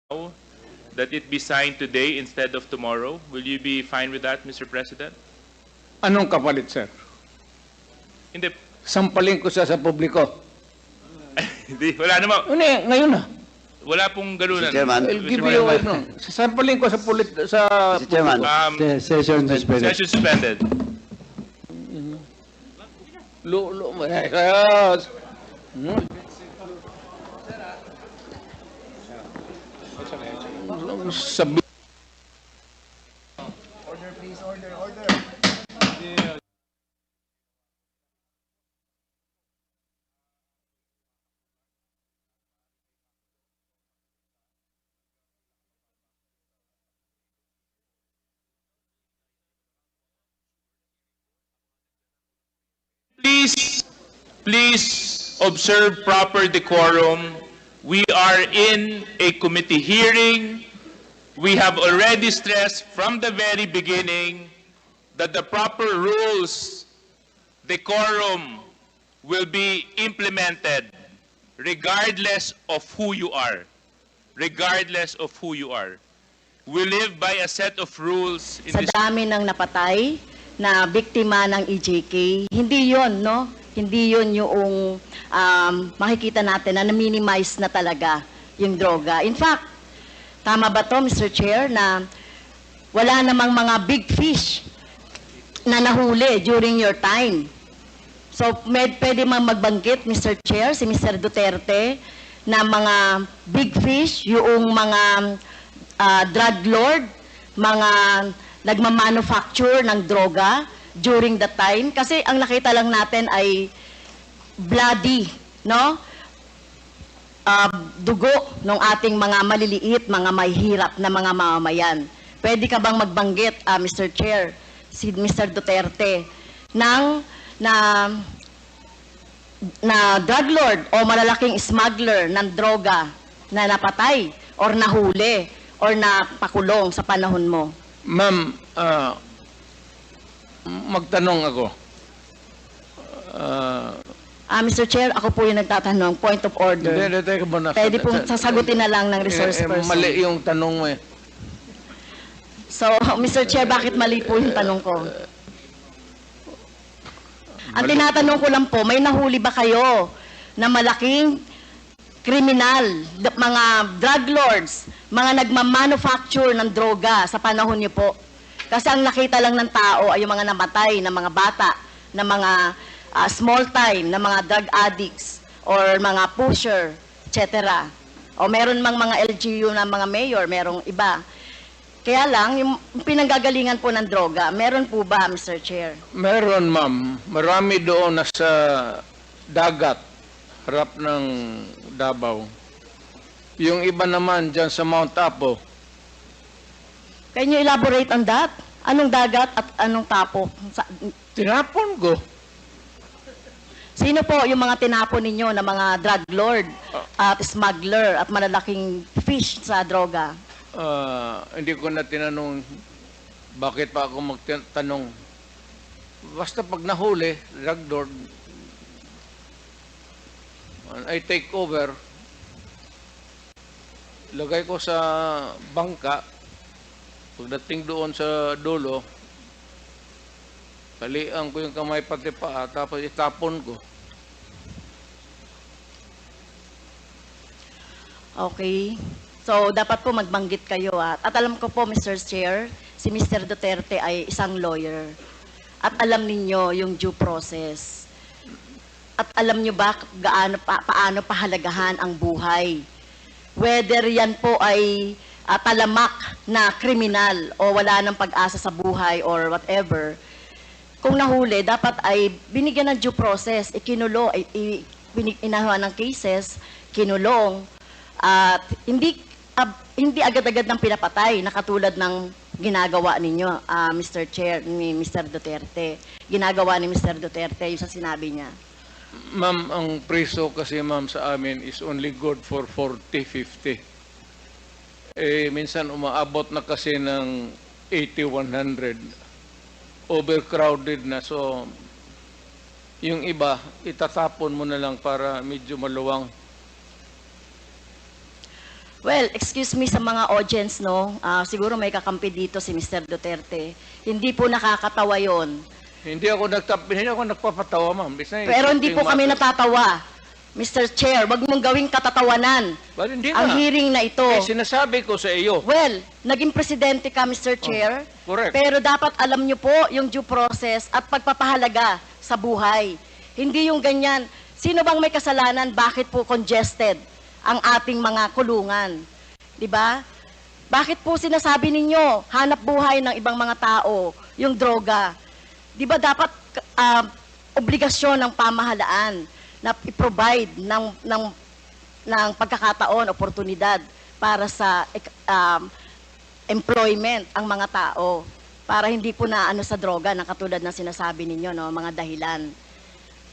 that it be signed today instead of tomorrow. Will you be fine with that, Mr. President? Anong kapalit, sir? Hindi. Sampalin ko siya sa publiko. Hindi. Wala naman. Ngayon na. Wala pong ganunan. Mr. Chairman. I'll give you sampalin ko sa Mr. Chairman. Session suspended. Session suspended. Sabi Please observe proper decorum. We are in a committee hearing. We have already stressed from the very beginning that the proper rules, decorum, will be implemented regardless of who you are. Regardless of who you are. We live by a set of rules in Sa this. dami ng napatay na biktima ng EJK, hindi yon, no? Hindi yon yung makikita natin na na-minimize na talaga yung droga. In fact, tama ba to, Mr. Chair, na wala namang mga big fish na nahuli during your time? So, pwede mang magbanggit, Mr. Chair, si Mr. Duterte, na mga big fish, yung mga drug lord, mga nagmamanufacture ng droga during the time. Kasi ang nakita lang natin ay bloody, no? Dugo ng ating mga maliliit, mga mahihirap na mga mamamayan. Pwede ka bang magbanggit, Mr. Chair, si Mr. Duterte, na drug lord o malalaking smuggler ng droga na napatay or nahuli or napakulong sa panahon mo? Ma'am, magtanong ako. Mr. Chair, ako po yung nagtatanong. Point of order. Hindi, teka muna. Pwede pong sasagutin na lang ng resource person. Mali yung tanong mo eh. So, Mr. Chair, bakit mali po yung tanong ko? Ang tinatanong ko lang po, may nahuli ba kayo na malaking kriminal, mga drug lords, mga nagmamanufacture ng droga sa panahon niyo po? Kasi ang nakita lang ng tao ay yung mga namatay na mga bata, na mga small time, na mga drug addicts, or mga pusher, etc. O meron mang mga LGU na mga mayor, merong iba. Kaya lang, yung pinanggagalingan po ng droga, meron po ba, Mr. Chair? Meron, ma'am. Marami doon nasa dagat, harap ng Davao. Yung iba naman dyan sa Mount Apo. Can you elaborate on that? Anong dagat at anong tapo? Tinapon ko. Sino po yung mga tinapon ninyo na mga drug lord at smuggler at malalaking fish sa droga? Hindi ko na tinanong bakit pa ako magtanong. Basta pag nahuli, drug lord, I take over, lagay ko sa bangka, pagdating doon sa dulo, talian ko yung kamay pati paa, tapos itapon ko. Okay. So, dapat po magbanggit kayo. At alam ko po, Mr. Chair, si Mr. Duterte ay isang lawyer. At alam ninyo yung due process. At alam nyo ba paano pahalagahan ang buhay? Whether yan po ay talamak na kriminal o wala ng pag-asa sa buhay or whatever, kung nahuli, dapat ay binigyan ng due process, ikinulo, inahawan ng cases, kinulong, at hindi agad-agad ng pinapatay na katulad ng ginagawa ninyo, Mr. Chair, ni Mr. Duterte. Ginagawa ni Mr. Duterte yung sa sinabi niya. Ma'am, ang preso kasi ma'am sa amin is only good for 40, 50. Minsan umaabot na kasi ng 80, 100. Overcrowded na. So, yung iba, itatapon mo na lang para medyo maluwang. Well, excuse me sa mga audience, no? Siguro may kakampi dito si Mr. Duterte. Hindi po nakakatawa yon. Hindi ako nagpapatawa, ma'am. Pero hindi po kami natatawa. Mr. Chair, wag mong gawing katatawanan But hindi ang na. hearing na ito. Eh, sinasabi ko sa iyo. Well, naging presidente ka, Mr. Chair. correct. Pero dapat alam niyo po yung due process at pagpapahalaga sa buhay. Hindi yung ganyan. Sino bang may kasalanan? Bakit po congested ang ating mga kulungan? 'Di ba? Bakit po sinasabi ninyo hanap buhay ng ibang mga tao yung droga? 'Di ba dapat obligasyon ng pamahalaan na i-provide ng pagkakataon, oportunidad para sa employment ang mga tao para hindi po na ano sa droga na katulad ng sinasabi ninyo, no, mga dahilan.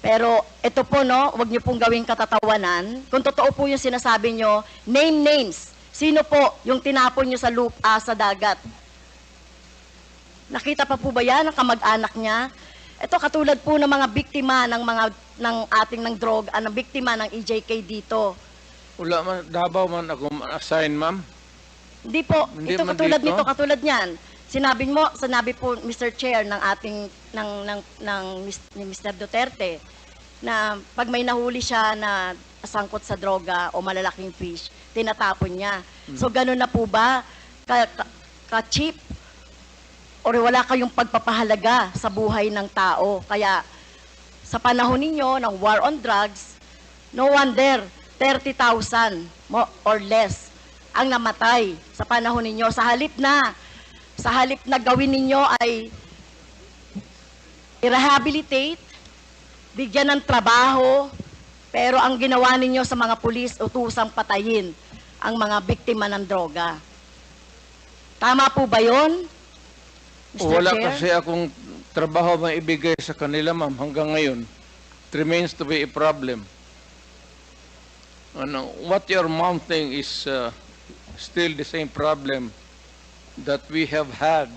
Pero ito po, no, wag niyo pong gawing katatawanan. Kung totoo po yung sinasabi niyo, name names. Sino po yung tinapon niyo sa sa dagat? Nakita pa po ba yan ang kamag-anak niya? Ito katulad po ng mga biktima ng ating droga, ng biktima ng EJK dito. Wala man, Davao man ako assign, ma'am. Hindi po, Hindi ito man katulad dito? nito, katulad niyan. Sinabi po Mr. Chair ng ating ni Mr. Duterte na pag may nahuli siya na sangkot sa droga o malalaking fish, tinatapon niya. So gano'n na po ba ka-cheap? O wala kayong pagpapahalaga sa buhay ng tao? Kaya sa panahon ninyo ng war on drugs, no wonder 30,000 or less ang namatay sa panahon ninyo. Sa halip na gawin ninyo ay i-rehabilitate, bigyan ng trabaho, pero ang ginawa ninyo sa mga pulis, utusang patayin ang mga biktima ng droga. Tama po ba yun, Mr. Wala Chair? kasi akong trabaho maibigay sa kanila, ma'am, hanggang ngayon. It remains to be a problem. What you're mounting is still the same problem that we have had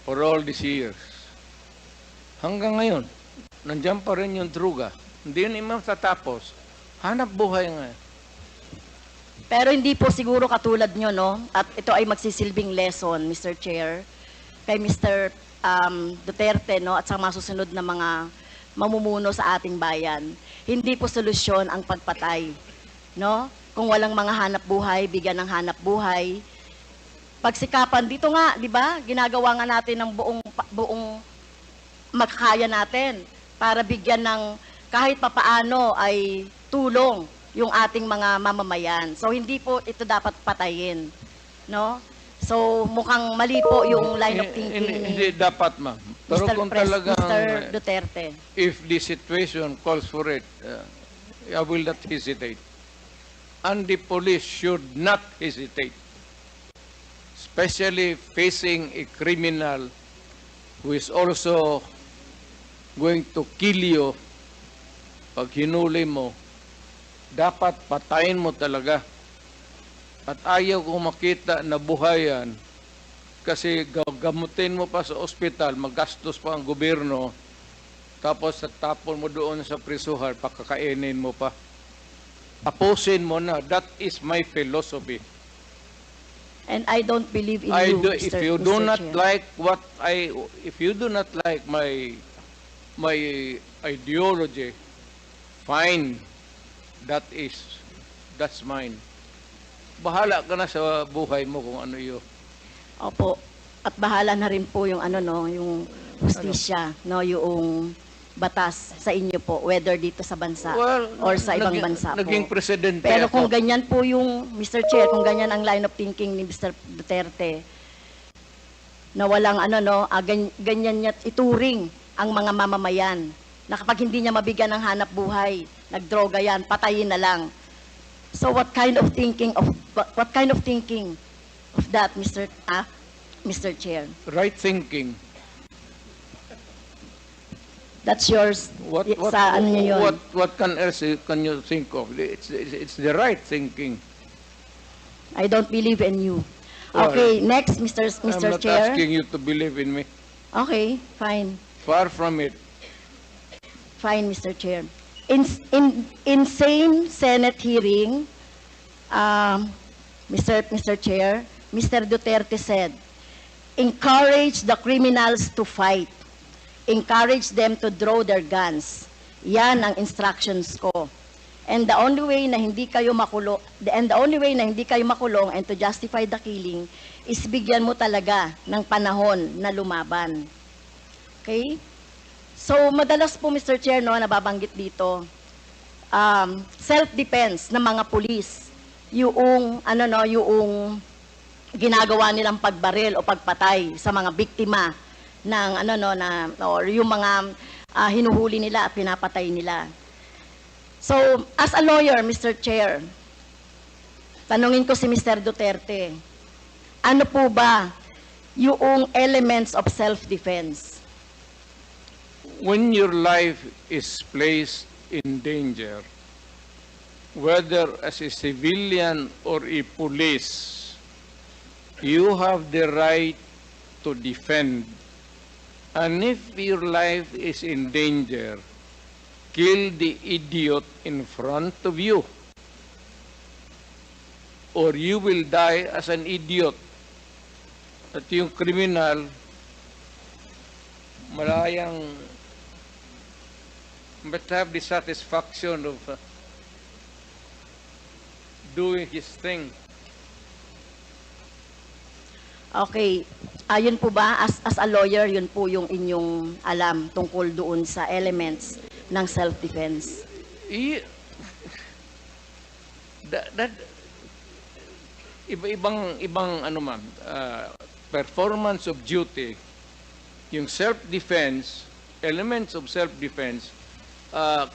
for all these years. Hanggang ngayon, nandiyan pa rin yung druga. Hindi yun matatapos. Hanap buhay nga. Pero hindi po siguro katulad nyo, no? At ito ay magsisilbing lesson, Mr. Chair, kay Mr. Duterte, no? At sa mga susunod na mga mamumuno sa ating bayan. Hindi po solusyon ang pagpatay, no? Kung walang mga hanap buhay, bigyan ng hanap buhay. Pagsikapan, dito nga, di ba? Ginagawa nga natin ng buong makakaya natin para bigyan ng kahit papaano ay tulong yung ating mga mamamayan. So hindi po ito dapat patayin, no? So mukhang mali po yung line of thinking Hindi ni dapat, ma'am. Pero kung talagang, Mr. Duterte. if the situation calls for it, I will not hesitate. And the police should not hesitate. Especially facing a criminal who is also going to kill you pag hinuli mo. Dapat patayin mo talaga. At ayaw ko makita na buhayan kasi gamutin mo pa sa ospital, magastos pa ang gobyerno, tapos tapon mo doon sa prisuhan, pakakainin mo pa. Tapusin mo na. That is my philosophy. And I don't believe in you, If Mr. you do Mr. not Chair. like if you do not like my ideology, fine. That's mine. Bahala ka na sa buhay mo kung ano yun. Opo. At bahala na rin po yung yung justisya, no, yung batas sa inyo po, whether dito sa bansa or sa ibang bansa po. Naging presidente Pero ako. kung ganyan po yung, Mr. Chair, kung ganyan ang line of thinking ni Mr. Duterte, na walang ganyan niya ituring ang mga mamamayan, na kapag hindi niya mabigyan ng hanap buhay, nagdroga yan, patayin na lang. So what kind of thinking of that, Mr. Chair? Right thinking. That's yours. What else can you think of? It's the right thinking. I don't believe in you. Well, Okay, next, I'm Mr. not Chair. asking you to believe in me. Okay, fine. Far from it. Fine, Mr. Chair. In same Senate hearing, Mr. Chair, Mr. Duterte said, encourage the criminals to fight. Encourage them to draw their guns. Yan ang instructions ko. And the only way na hindi kayo makulong, and to justify the killing is bigyan mo talaga ng panahon na lumaban. Okay? So, madalas po, Mr. Chair, no, nababanggit dito, self-defense ng mga pulis, yung ginagawa nilang pagbaril o pagpatay sa mga biktima ng or yung mga hinuhuli nila at pinapatay nila. So, as a lawyer, Mr. Chair, tanungin ko si Mr. Duterte, ano po ba yung elements of self-defense? When your life is placed in danger, whether as a civilian or a police, you have the right to defend. And if your life is in danger, kill the idiot in front of you, or you will die as an idiot. At yung kriminal, malayang but have the satisfaction of doing his thing. Okay. Yun po ba, as a lawyer, yun po yung inyong alam tungkol doon sa elements ng self-defense? Ibang ano ma'am, performance of duty, yung self-defense, elements of self-defense,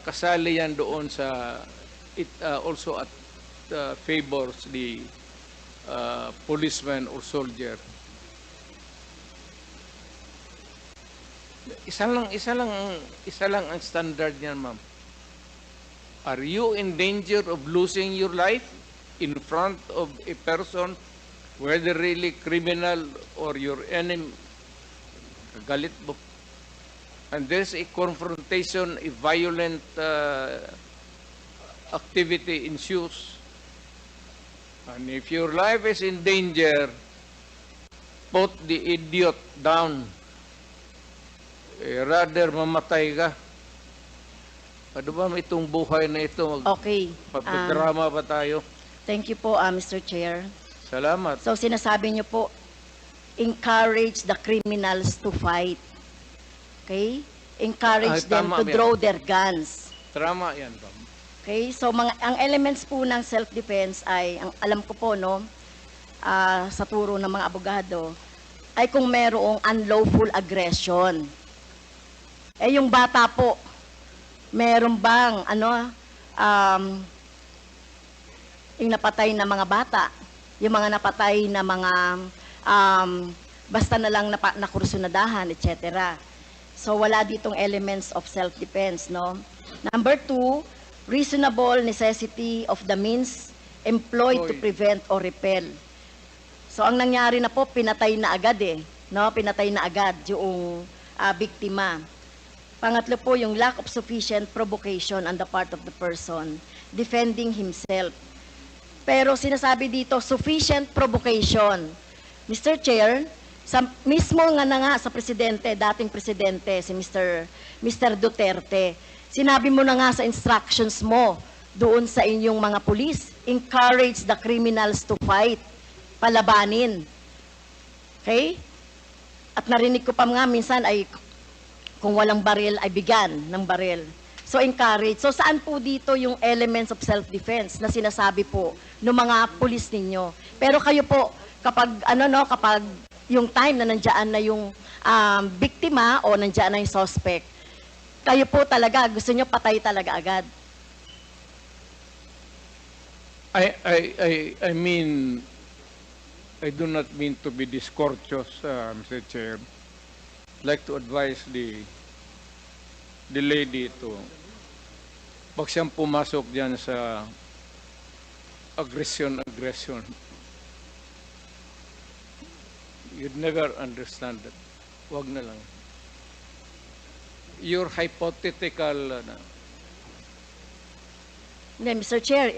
kasali yan doon sa, it also at favors the policeman or soldier. Isa lang ang standard niyan, ma'am. Are you in danger of losing your life in front of a person, whether really criminal or your enemy? Galit mo. And there's a confrontation, a violent activity ensues. And if your life is in danger, put the idiot down. Rather mamatay ka. Ano ba itong buhay na ito? Okay. Magpadrama ba tayo? Thank you po, Mr. Chair. Salamat. So, sinasabi niyo po, encourage the criminals to fight. Okay? Encourage them tama to yan. draw their guns. Tama yan, ma'am. Okay? So, ang elements po ng self-defense ay, ang alam ko po, no, sa turo ng mga abogado, ay kung merong unlawful aggression. Eh, yung bata po, meron bang, yung napatay na mga bata, yung mga napatay na mga, basta na lang nakursunadahan, etc. So, wala ditong elements of self-defense, no? Number 2, reasonable necessity of the means employed to prevent or repel. So, ang nangyari na po, pinatay na agad no? Pinatay na agad yung biktima. Pangatlo po, yung lack of sufficient provocation on the part of the person defending himself. Pero sinasabi dito, sufficient provocation. Mr. Chair, mismo nga sa presidente, dating presidente, si Mr. Duterte, sinabi mo na nga sa instructions mo doon sa inyong mga pulis, encourage the criminals to fight, palabanin. Okay? At narinig ko pa nga minsan ay kung walang baril ay bigyan ng baril. So encourage. So saan po dito yung elements of self-defense na sinasabi po ng mga pulis ninyo? Pero kayo po, kapag kapag yung time na nandiyan na yung biktima o nandiyan na yung suspect, kayo po talaga, gusto nyo patay talaga agad. I mean, I do not mean to be discourteous, Mr. Chair. I'd like to advise the lady to, pag siyang pumasok dyan sa aggression, you'd never understand that. Wag na lang. Your hypothetical Hindi, Mr. Chair,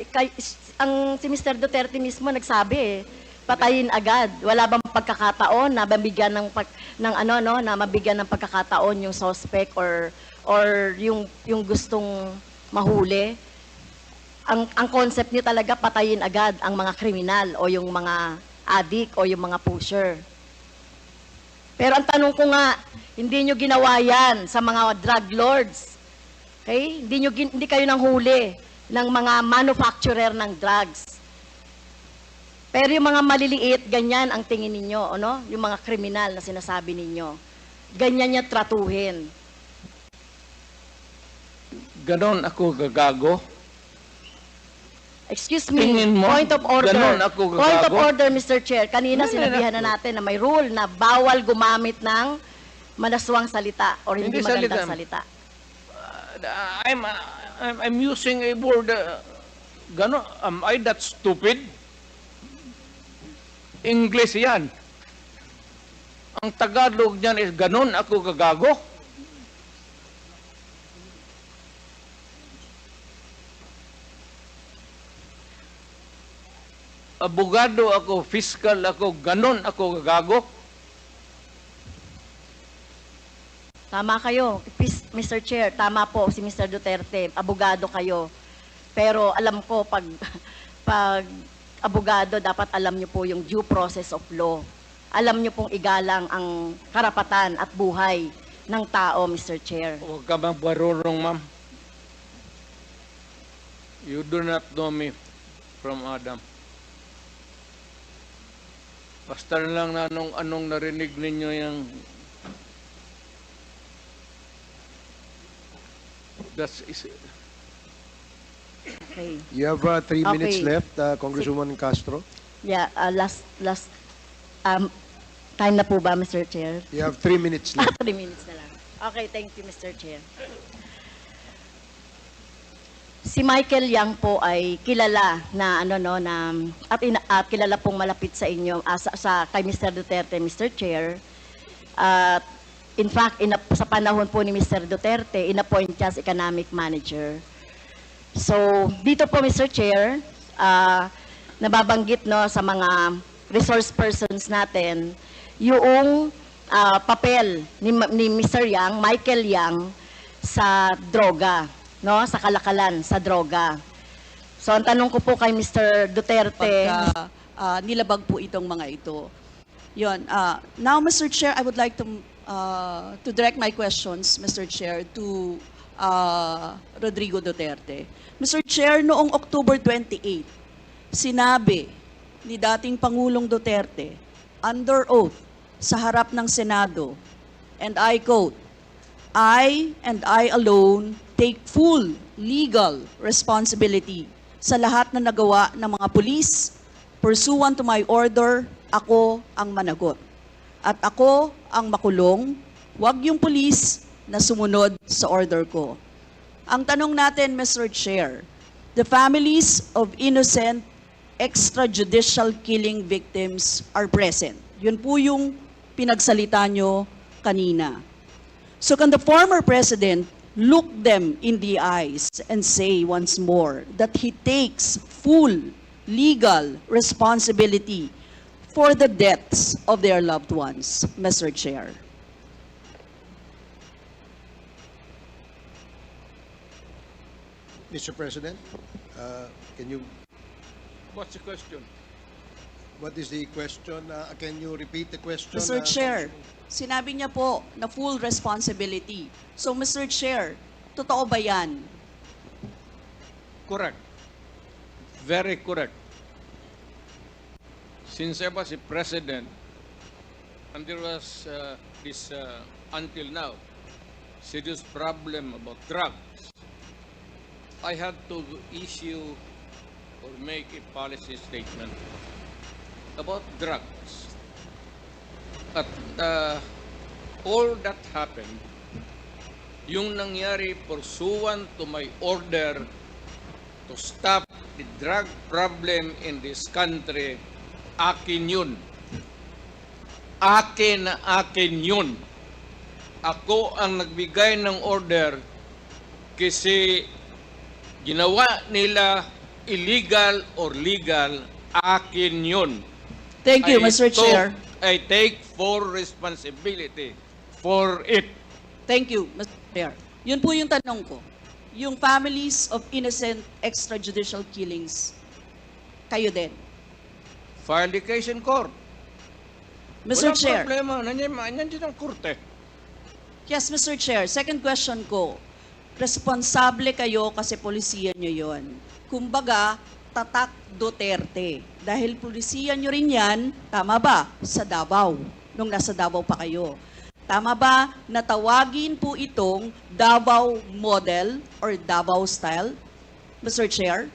si Mr. Duterte mismo nagsabi patayin agad. Wala bang pagkakataon na mabigyan na mabigyan ng pagkakataon yung suspect or yung gustong mahuli? Ang concept niyo talaga patayin agad ang mga kriminal o yung mga addict o yung mga pusher. Pero ang tanong ko nga, hindi niyo ginawa yan sa mga drug lords. Okay? Hindi kayo nang huli ng mga manufacturer ng drugs. Pero yung mga maliliit, ganyan ang tingin ninyo, ano? Yung mga kriminal na sinasabi ninyo. Ganyan niya tratuhin. Ganon ako gagago. Excuse me, Tingin mo, point of order. ganon ako gagago? Point of order, Mr. Chair. Kanina Hindi sinabihan na- na natin na may rule na bawal gumamit ng manaswang salita or hindi Hindi magandang salita. salita. I'm using a word, ganon, am I that stupid? English yan. Ang Tagalog niyan is ganon ako gagago. Abogado ako, fiscal ako, ganon ako gagago. Tama kayo, Mr. Chair, tama po si Mr. Duterte, abogado kayo. Pero alam ko, pag abogado, dapat alam niyo po yung due process of law. Alam niyo pong igalang ang karapatan at buhay ng tao, Mr. Chair. Huwag ka bang barurong, ma'am? You do not know me from Adam. Basta lang na anong narinig ninyo yung that's is Okay. You have 3 minutes Okay. left, Congresswoman Castro. Yeah, last time na po ba, Mr. Chair? You have 3 minutes left. 3 minutes na lang. Okay, thank you, Mr. Chair. Si Michael Yang po ay kilala na at kilala pong malapit sa inyo sa kay Mr. Duterte, Mr. Chair. At in fact, sa panahon po ni Mr. Duterte, inappoint siya as economic manager. So, dito po, Mr. Chair, nababanggit sa mga resource persons natin yung papel ni Mr. Yang, Michael Yang, sa droga, sa kalakalan, sa droga. So, ang tanong ko po kay Mr. Duterte, pagka nilabag po itong mga ito. Yun. Now, Mr. Chair, I would like to direct my questions, Mr. Chair, to Rodrigo Duterte. Mr. Chair, noong October 28, sinabi ni dating Pangulong Duterte, under oath, sa harap ng Senado, and I quote, I and I alone take full legal responsibility sa lahat na nagawa ng mga pulis. Pursuant to my order, ako ang managot. At ako ang makulong, wag yung pulis na sumunod sa order ko. Ang tanong natin, Mr. Chair, the families of innocent extrajudicial killing victims are present. Yun po yung pinagsalita nyo kanina. So can the former president look them in the eyes and say once more that he takes full legal responsibility for the deaths of their loved ones, Mr. Chair? Mr. President, can you, what's the question? what is the question? Can you repeat the question? Mr. Chair, sinabi niya po na full responsibility. So, Mr. Chair, totoo ba yan? Correct. Very correct. Since I was a president, and there was this, until now, serious problem about drugs, I had to issue or make a policy statement about drugs. At all that happened, yung nangyari pursuant to my order to stop the drug problem in this country, akin yun. Akin na akin yun. Ako ang nagbigay ng order kasi Ginawa nila illegal or legal, akin yun. Thank you, Mr. Chair. I take full responsibility for it. Thank you, Mr. Chair. Yun po yung tanong ko. Yung families of innocent extrajudicial killings, kayo din. File the case in court. Mr. Walang Chair. problema. Nandiyan ang korte. Yes, Mr. Chair. Second question ko. Responsable kayo kasi polisiya nyo yon. Kumbaga, tatak Duterte. Dahil polisiya nyo rin yan, tama ba? Sa Davao. Nung nasa Davao pa kayo. Tama ba na tawagin po itong Davao model or Davao style? Mr. Chair?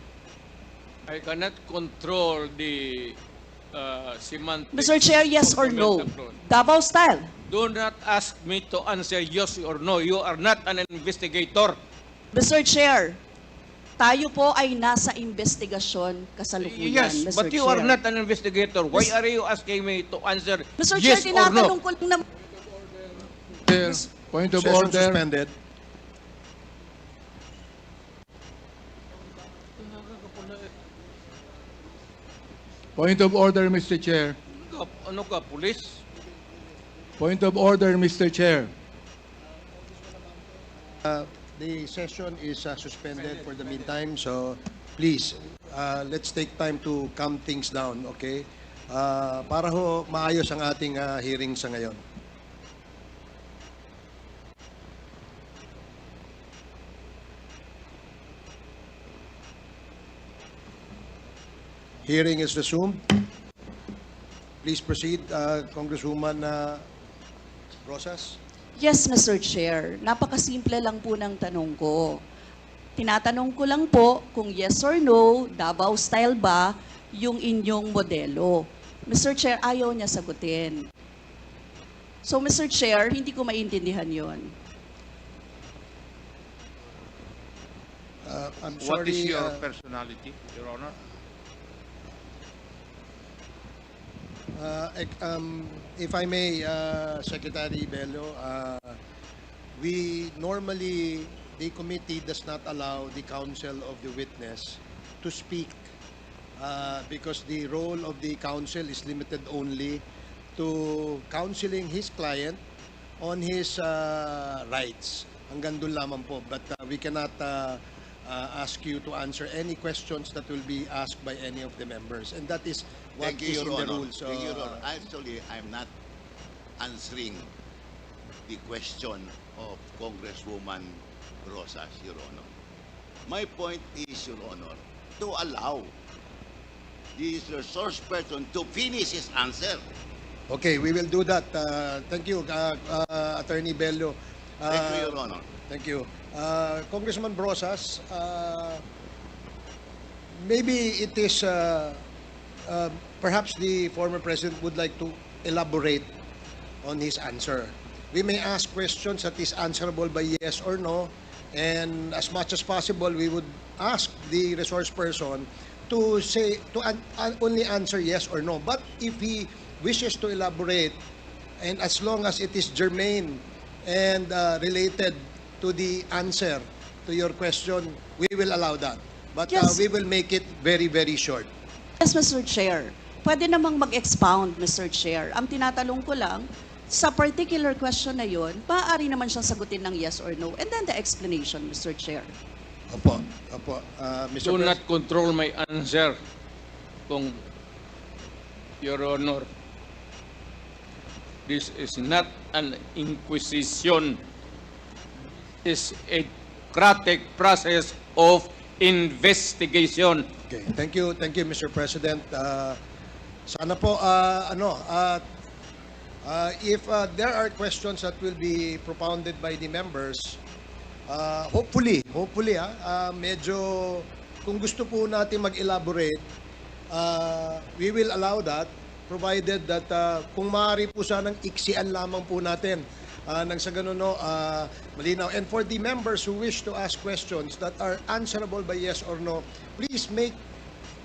I cannot control the semantics. Mr. Chair, yes of or the no? metaphor. Davao style. Do not ask me to answer yes or no. You are not an investigator. Mr. Chair, tayo po ay nasa investigasyon kasalukuyan, Yes, Mr. but you Chair. are not an investigator. Why are you asking me to answer Mr. yes Chair, or tinatanong no? ko lang naman. Chair, point of Session order. suspended. Point of order, Mr. Chair. Ano ka, police? Point of order, Mr. Chair. The session is suspended for the meantime, so please, let's take time to calm things down, okay? Para ho maayos ang ating hearing sa ngayon. Hearing is resumed. Please proceed, Congresswoman Rosas. Yes, Mr. Chair. Napakasimple lang po ng tanong ko. Tinatanong ko lang po kung yes or no, Davao style ba yung inyong modelo. Mr. Chair, ayaw niya sagutin. So, Mr. Chair, hindi ko maintindihan yon. I'm What is sorry, your personality, Your Honor? If I may, Secretary Bello, we normally, the committee does not allow the counsel of the witness to speak because the role of the counsel is limited only to counseling his client on his rights. Hanggang doon lamang po. But we cannot ask you to answer any questions that will be asked by any of the members. And that is what Thank you, is in Your the Honor. rules. Thank you, Your Honor. Actually, I'm not answering the question of Congresswoman Rosas, Your Honor. My point is, Your Honor, to allow the resource person to finish his answer. Okay, we will do that. Thank you, Attorney Bello. Thank you, Your Honor. Thank you. Congressman Brosas, maybe it is, perhaps the former president would like to elaborate on his answer. We may ask questions that is answerable by yes or no, and as much as possible, we would ask the resource person to say, only answer yes or no. But if he wishes to elaborate, and as long as it is germane and related to the answer to your question, we will allow that. But Yes. we will make it very, very short. Yes, Mr. Chair. Pwede namang mag-expound, Mr. Chair. Ang tinatanong ko lang, sa particular question na yon, maaari naman siyang sagutin ng yes or no. And then the explanation, Mr. Chair. Opo, opo. Mr. Do Pres- not control my answer, kung Your Honor. This is not an inquisition. It's a democratic process of investigation. Okay, thank you, Mr. President. Sana po, if there are questions that will be propounded by the members, hopefully, medyo, kung gusto po natin mag-elaborate, we will allow that, provided that kung maaari po sanang iksian lamang po natin nang sa ganun, malinaw. And for the members who wish to ask questions that are answerable by yes or no, please make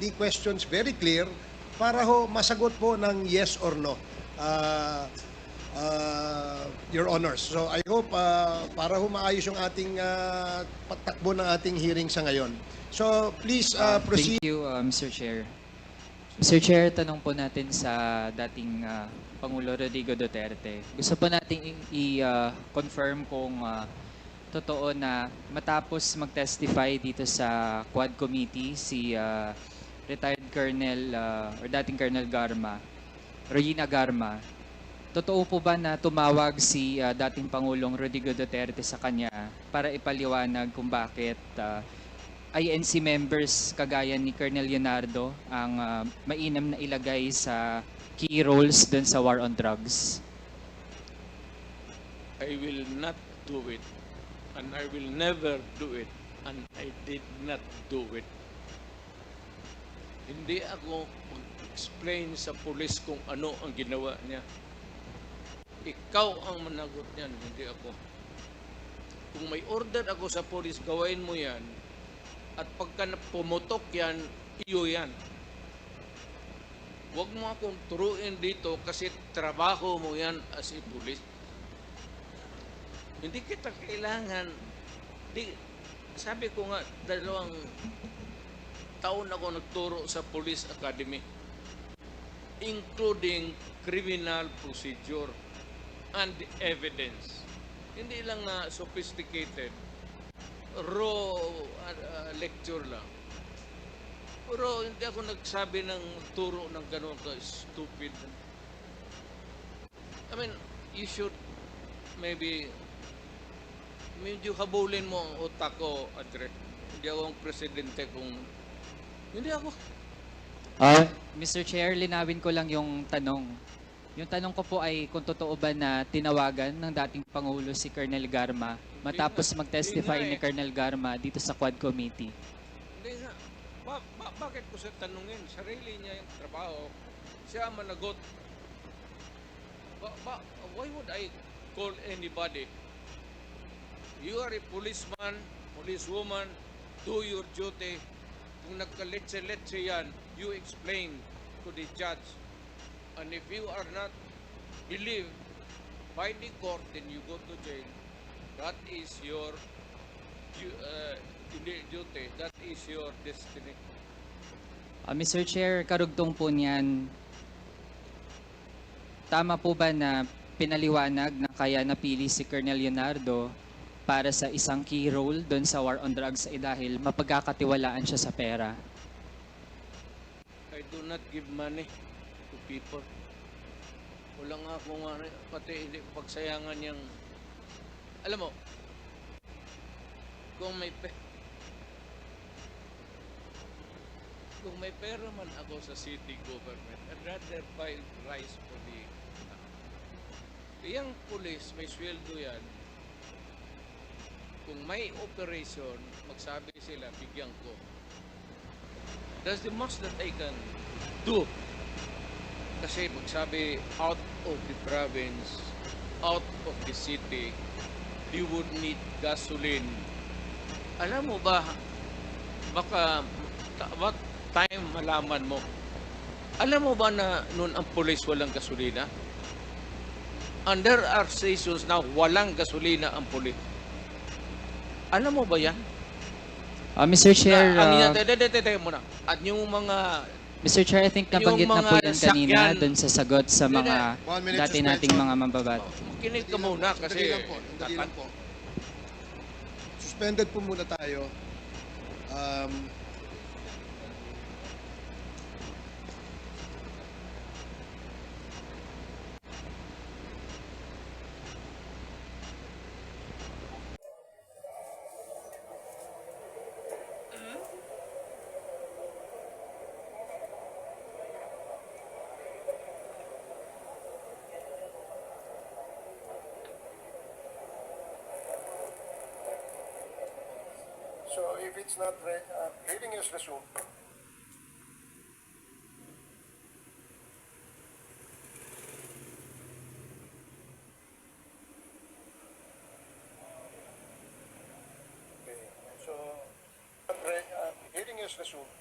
the questions very clear para ho masagot po ng yes or no. Your Honors. So I hope para humaayos yung ating patakbo ng ating hearing sa ngayon. So please proceed. Thank you, Mr. Chair. Mr. Chair, tanong po natin sa dating Pangulo Rodrigo Duterte. Gusto po natin i-confirm kung totoo na matapos mag-testify dito sa Quad Committee si retired Colonel or dating Colonel Garma, Regina Garma, totoo po ba na tumawag si dating Pangulong Rodrigo Duterte sa kanya para ipaliwanag kung bakit INC members kagaya ni Colonel Leonardo ang mainam na ilagay sa key roles dun sa war on drugs? I will not do it. And I will never do it. And I did not do it. Hindi ako mag-explain sa pulis kung ano ang ginawa niya. Ikaw ang managot niyan, hindi ako. Kung may order ako sa pulis, gawain mo yan. At pagka pumutok yan, iyo yan. Huwag mo akong turuin dito kasi trabaho mo yan as a pulis. Hindi kita kailangan. Sabi ko nga, 2 taon ako nagturo sa Police Academy, including criminal procedure and evidence. Hindi lang na sophisticated, raw lecture lang. Pero hindi ako nagsabi ng turo ng gano'n ka-stupid. I mean, you should maybe medyo habulin mo ang utak ko, Andre. Hindi ako ang presidente kung... Hindi ako. Mr. Chair, linawin ko lang yung tanong. Yung tanong ko po ay kung totoo ba na tinawagan ng dating Pangulo si Colonel Garma matapos mag-testify ni Colonel Garma dito sa Quad Committee. Hindi nga. Bakit ko siya tanungin? Sarili niya yung trabaho. Siya ang managot. Why would I call anybody? You are a policeman, policewoman, do your duty. Kung nagkaletse-letse yan, you explain to the judge. And if you are not believed by the court, then you go to jail. That is your duty. That is your destiny. Mr. Chair, karugtong po niyan, tama po ba na pinaliwanag na kaya napili si Colonel Leonardo para sa isang key role doon sa war on drugs ay dahil mapagkakatiwalaan siya sa pera? I do not give money to people. Wala nga akong pati hindi pagsayangan yung... Alam mo, kung may pera man ako sa city government, I'd rather buy rice for the... Yung police, may sweldo yan. Kung may operation, magsabi sila, bigyan ko. That's the most that I can do. Kasi magsabi, out of the province, out of the city, you would need gasoline. Alam mo ba, baka, what time malaman mo? Alam mo ba na noon ang police walang gasolina? And there are stations na walang gasolina ang police. Alam mo ba yan? Mr. Chair, Muna. At yung mga... Mr. Chair, I think nabanggit yung na po mga yan kanina sakyan- doon sa sagot sa mga 1 minute dati suspension. nating mga mambabat. Makinig ka muna kasi... Sandali lang po. Sandali lang po. Suspended po muna tayo. So if it's not reading is resumed. Okay. So hearing is resumed.